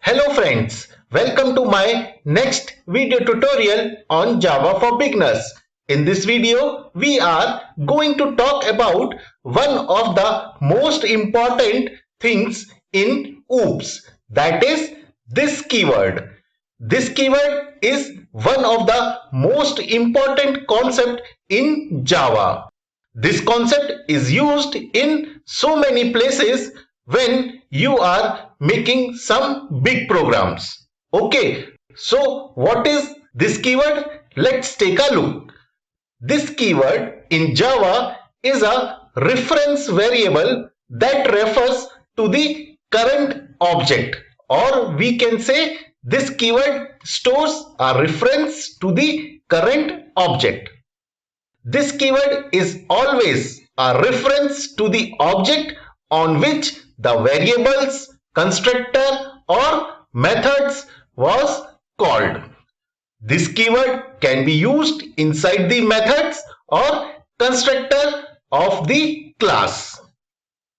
Hello friends, welcome to my next video tutorial on Java for beginners. In this video, we are going to talk about one of the most important things in OOPS, that is this keyword. This keyword is one of the most important concept in Java. This concept is used in so many places when you are making some big programs. Okay, so what is this keyword? Let's take a look. This keyword in Java is a reference variable that refers to the current object, or we can say this keyword stores a reference to the current object. This keyword is always a reference to the object on which the variables, constructor or methods was called. This keyword can be used inside the methods or constructor of the class.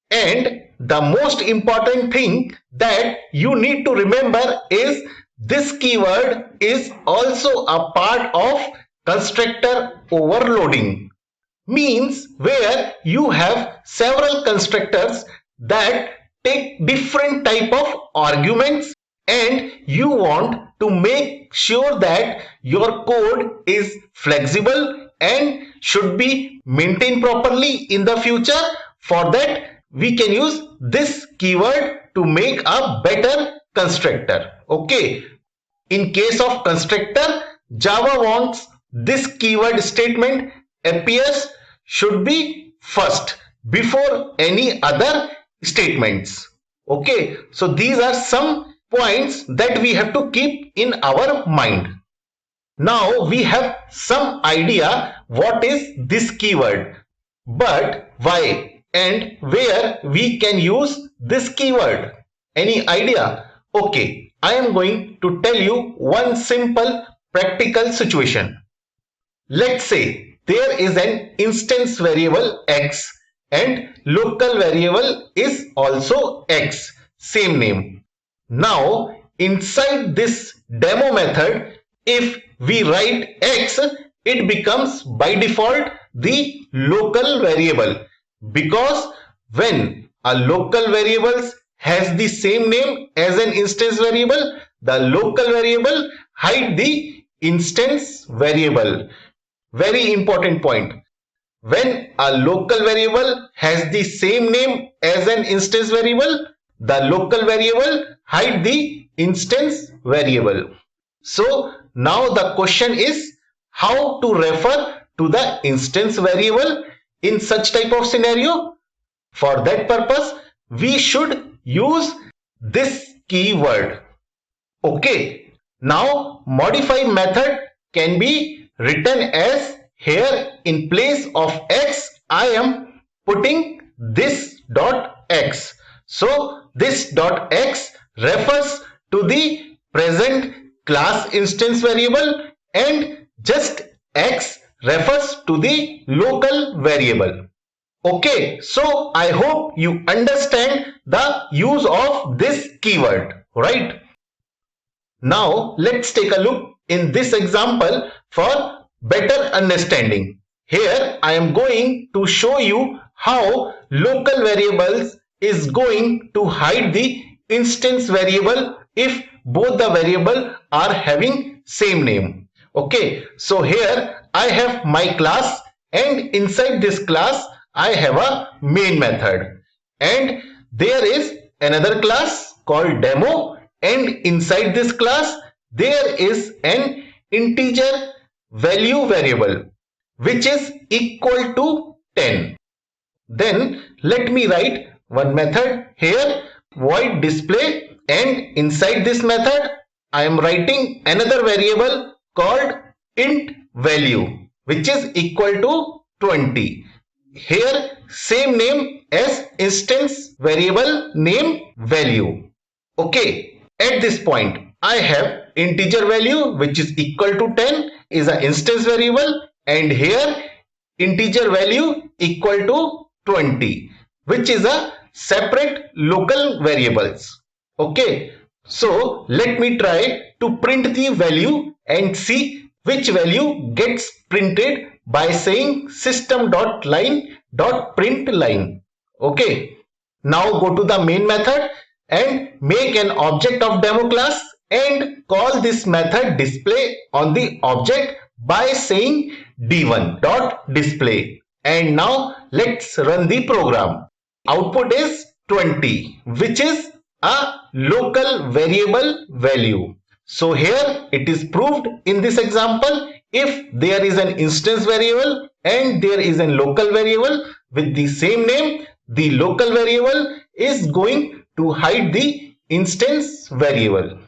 And the most important thing that you need to remember is this keyword is also a part of constructor overloading, means where you have several constructors that take different type of arguments and you want to make sure that your code is flexible and should be maintained properly in the future. For that, we can use this keyword to make a better constructor. Okay, in case of constructor, Java wants this keyword statement appears should be first before any other statements. Okay, so these are some points that we have to keep in our mind. Now we have some idea what is this keyword, but why and where we can use this keyword. Any idea? Okay, I am going to tell you one simple practical situation. Let's say there is an instance variable x and local variable is also x, same name. Now inside this demo method, if we write x, it becomes by default the local variable, because when a local variable has the same name as an instance variable, the local variable hide the instance variable. Very important point. When a local variable has the same name as an instance variable, the local variable hide the instance variable. So now the question is how to refer to the instance variable in such type of scenario. For that purpose, we should use this keyword. Okay, now modify method can be written as, here in place of x I am putting this dot x. So this dot x refers to the present class instance variable and just x refers to the local variable. Okay, so I hope you understand the use of this keyword, right? Now let's take a look in this example for better understanding. Here I am going to show you how local variables is going to hide the instance variable if both the variable are having same name. Okay, so here I have my class and inside this class I have a main method and there is another class called demo, and inside this class there is an integer value variable which is equal to 10. Then let me write one method here, void display, and inside this method I am writing another variable called int value which is equal to 20. Here same name as instance variable name value. Okay, at this point I have integer value which is equal to 10 is an instance variable, and here integer value equal to 20 which is a separate local variables. Okay, So let me try to print the value and see which value gets printed by saying system.line.println. Okay. Now go to the main method and make an object of demo class and call this method display on the object by saying d1.display. And now let's run the program. Output is 20, which is a local variable value. So here it is proved in this example, if there is an instance variable and there is a local variable with the same name, the local variable is going to hide the instance variable.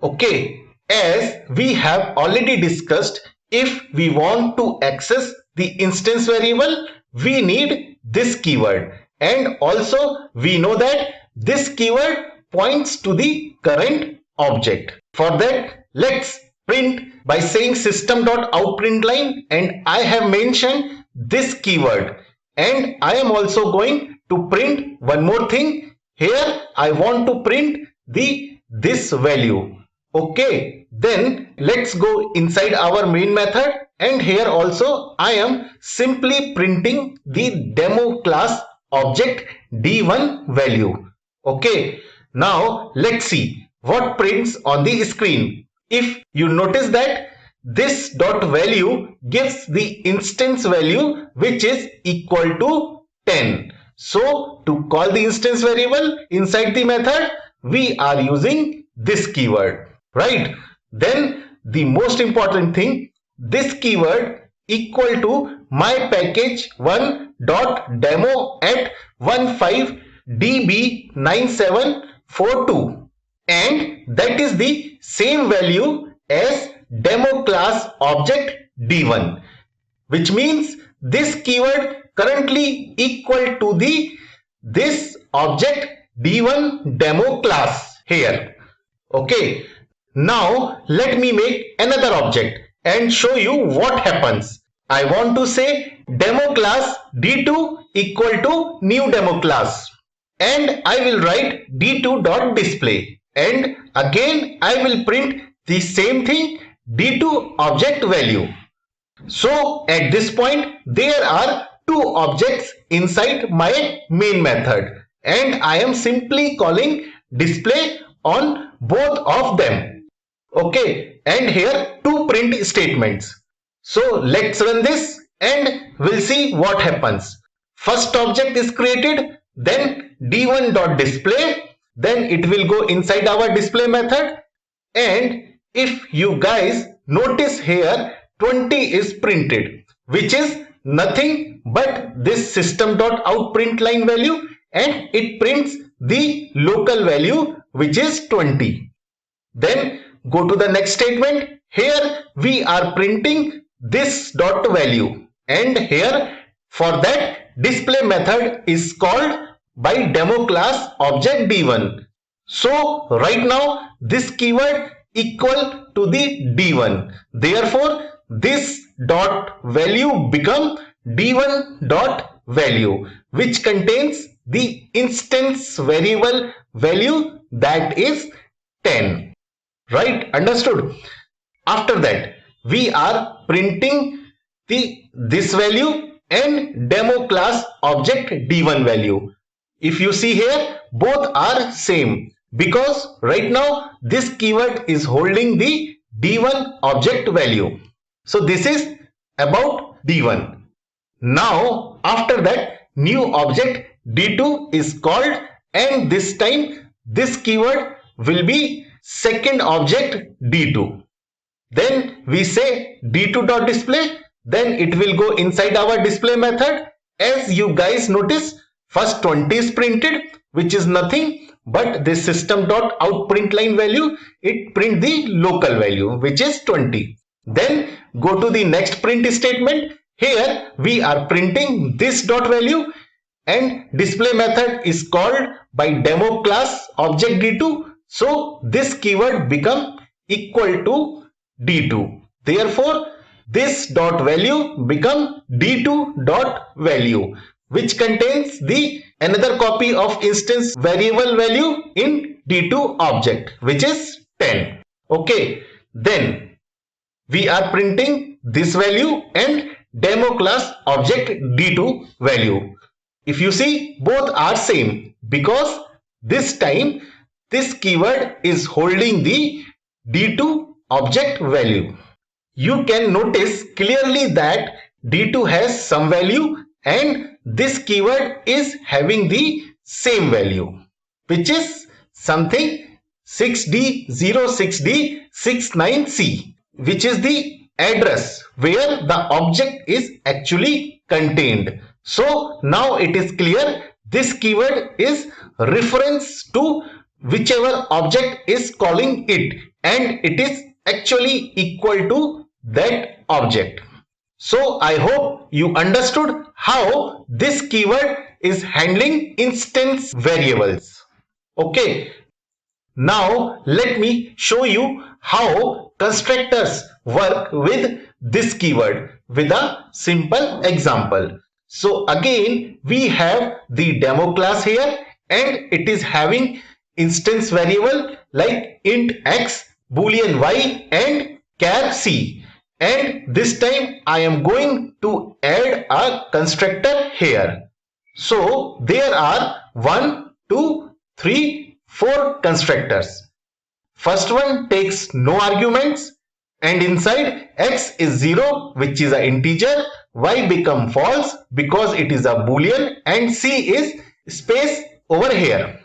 Okay, as we have already discussed, if we want to access the instance variable, we need this keyword, and also we know that this keyword points to the current object. For that, let's print by saying system.out.println, and I have mentioned this keyword, and I am also going to print one more thing. Here I want to print this value. Okay, then let's go inside our main method, and here also I am simply printing the demo class object d1 value. Okay, now let's see what prints on the screen. If you notice that this dot value gives the instance value which is equal to 10. So to call the instance variable inside the method, we are using this keyword, right? Then the most important thing, this keyword equal to my package 1.demo at 15db9742, and that is the same value as demo class object d1, which means this keyword currently equal to this object d1 demo class here. Okay, now let me make another object and show you what happens. I want to say demo class d2 equal to new demo class, and I will write d2.display, and again I will print the same thing, d2 object value. So at this point there are two objects inside my main method, and I am simply calling display on both of them. Okay, and here two print statements. So let's run this and we'll see what happens. First object is created, then d1.display, then it will go inside our display method, and if you guys notice here 20 is printed, which is nothing but this system.out.println value, and it prints the local value which is 20. Then go to the next statement. Here we are printing this dot value, and here for that display method is called by demo class object d1. So right now this keyword equal to the d1, therefore this dot value become d1 dot value, which contains the instance variable value, that is 10. Right, understood? After that we are printing this value and demo class object d1 value. If you see here, both are same, because right now this keyword is holding the d1 object value. So this is about d1. Now after that new object d2 is called, and this time this keyword will be second object d2. Then we say d2.display, then it will go inside our display method. As you guys notice, first 20 is printed, which is nothing but this system.out.println value, it print the local value which is 20. Then go to the next print statement. Here we are printing this dot value, and display method is called by demo class object d2. So this keyword become equal to d2. Therefore this dot value become d2 dot value, which contains the another copy of instance variable value in D2 object, which is 10. Okay, then we are printing this value and demo class object D2 value. If you see, both are same because this time this keyword is holding the D2 object value. You can notice clearly that D2 has some value and this keyword is having the same value, which is something 6D06D69C, which is the address where the object is actually contained. So now it is clear this keyword is reference to whichever object is calling it, and it is actually equal to that object. So I hope you understood how this keyword is handling instance variables. Okay, now let me show you how constructors work with this keyword with a simple example. So again we have the demo class here and it is having instance variable like int x, boolean y and char c, and this time I am going to add a constructor here. So there are 1, 2, 3, 4 constructors. First one takes no arguments and inside x is 0, which is an integer, y become false because it is a boolean, and c is space over here.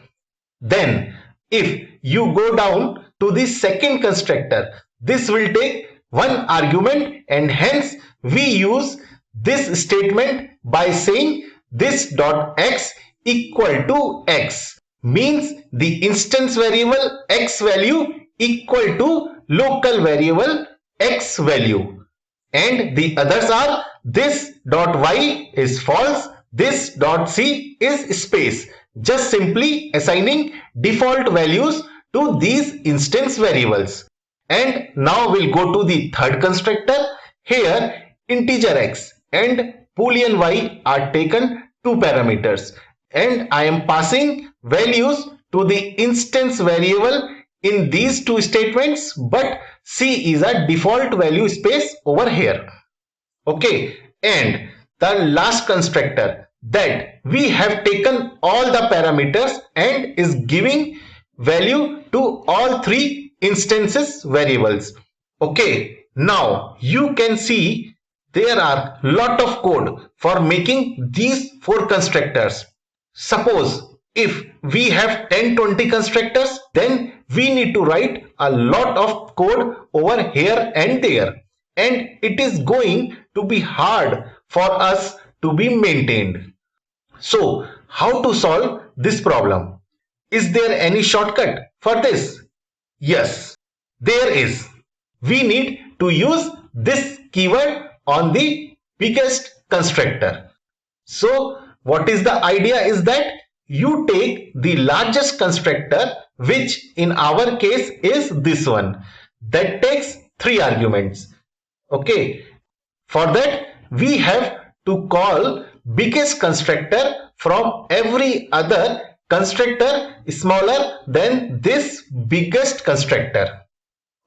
Then if you go down to the second constructor, this will take one argument and hence we use this statement by saying this dot x equal to x, means the instance variable x value equal to local variable x value, and the others are this dot y is false, this dot c is space, just simply assigning default values to these instance variables. And now we'll go to the third constructor. Here integer x and boolean y are taken 2 parameters and I am passing values to the instance variable in these 2 statements, but c is a default value space over here. Okay, and the last constructor, that we have taken all the parameters and is giving value to all 3 instances variables. Okay, now you can see there are lot of code for making these 4 constructors. Suppose if we have 10-20 constructors, then we need to write a lot of code over here and there, and it is going to be hard for us to be maintained. So how to solve this problem? Is there any shortcut for this? Yes, there is. We need to use this keyword on the biggest constructor. So what is the idea is that you take the largest constructor, which in our case is this one, that takes 3 arguments. Okay, for that we have to call biggest constructor from every other constructor smaller than this biggest constructor.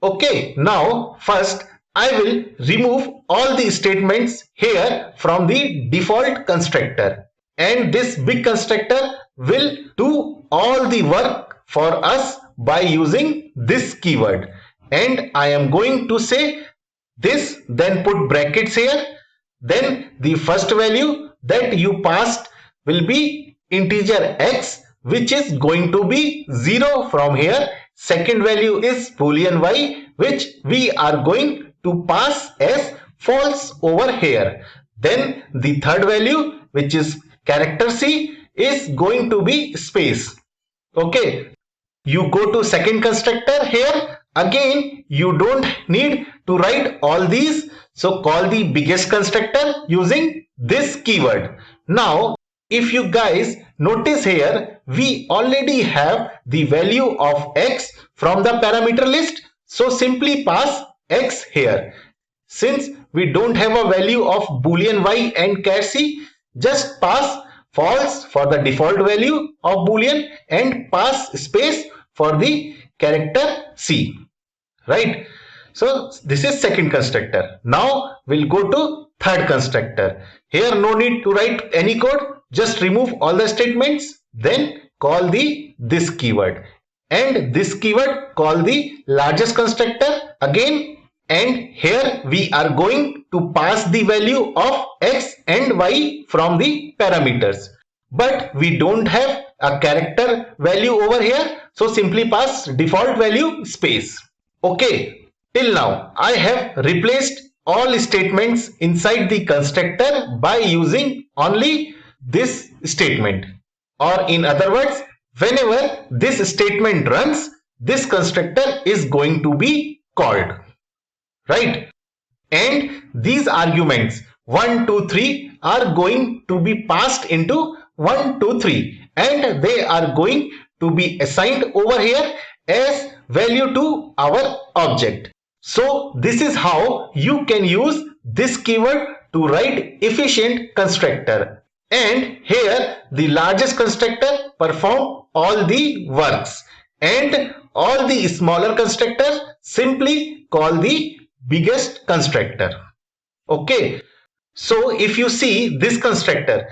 Okay, now first I will remove all the statements here from the default constructor, and this big constructor will do all the work for us by using this keyword. And I am going to say this, then put brackets here, then the first value that you passed will be integer x, which is going to be 0 from here. Second value is boolean y, which we are going to pass as false over here. Then the third value, which is character c, is going to be space. Okay, you go to second constructor here. Again, you don't need to write all these, so call the biggest constructor using this keyword. Now if you guys notice here, we already have the value of x from the parameter list, so simply pass x here. Since we don't have a value of boolean y and char c, just pass false for the default value of boolean and pass space for the character C, right? So this is second constructor. Now we'll go to third constructor. Here no need to write any code, just remove all the statements, then call the this keyword, and this keyword call the largest constructor again, and here we are going to pass the value of x and y from the parameters, but we don't have a character value over here, so simply pass default value space. Okay, till now I have replaced all statements inside the constructor by using only this statement, or in other words, whenever this statement runs, this constructor is going to be called, right? And these arguments 1, 2, 3 are going to be passed into 1, 2, 3, and they are going to be assigned over here as value to our object. So this is how you can use this keyword to write efficient constructor, and here the largest constructor perform all the works, and all the smaller constructors simply call the biggest constructor. Okay, so if you see this constructor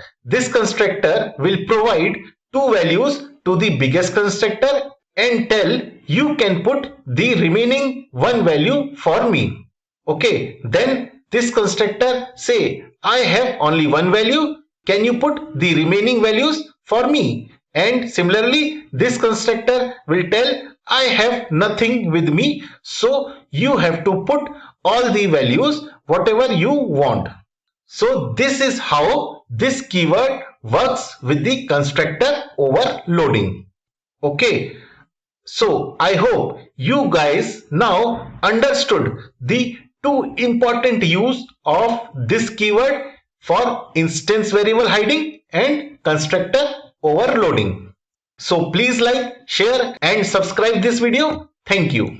will provide two values to the biggest constructor and tell you can put the remaining one value for me. Okay, then this constructor say I have only one value, can you put the remaining values for me? And similarly this constructor will tell I have nothing with me, so you have to put all the values whatever you want. So this is how this keyword works with the constructor overloading. Okay, so I hope you guys now understood the two important use of this keyword for instance variable hiding and constructor overloading. So please like, share and subscribe this video. Thank you.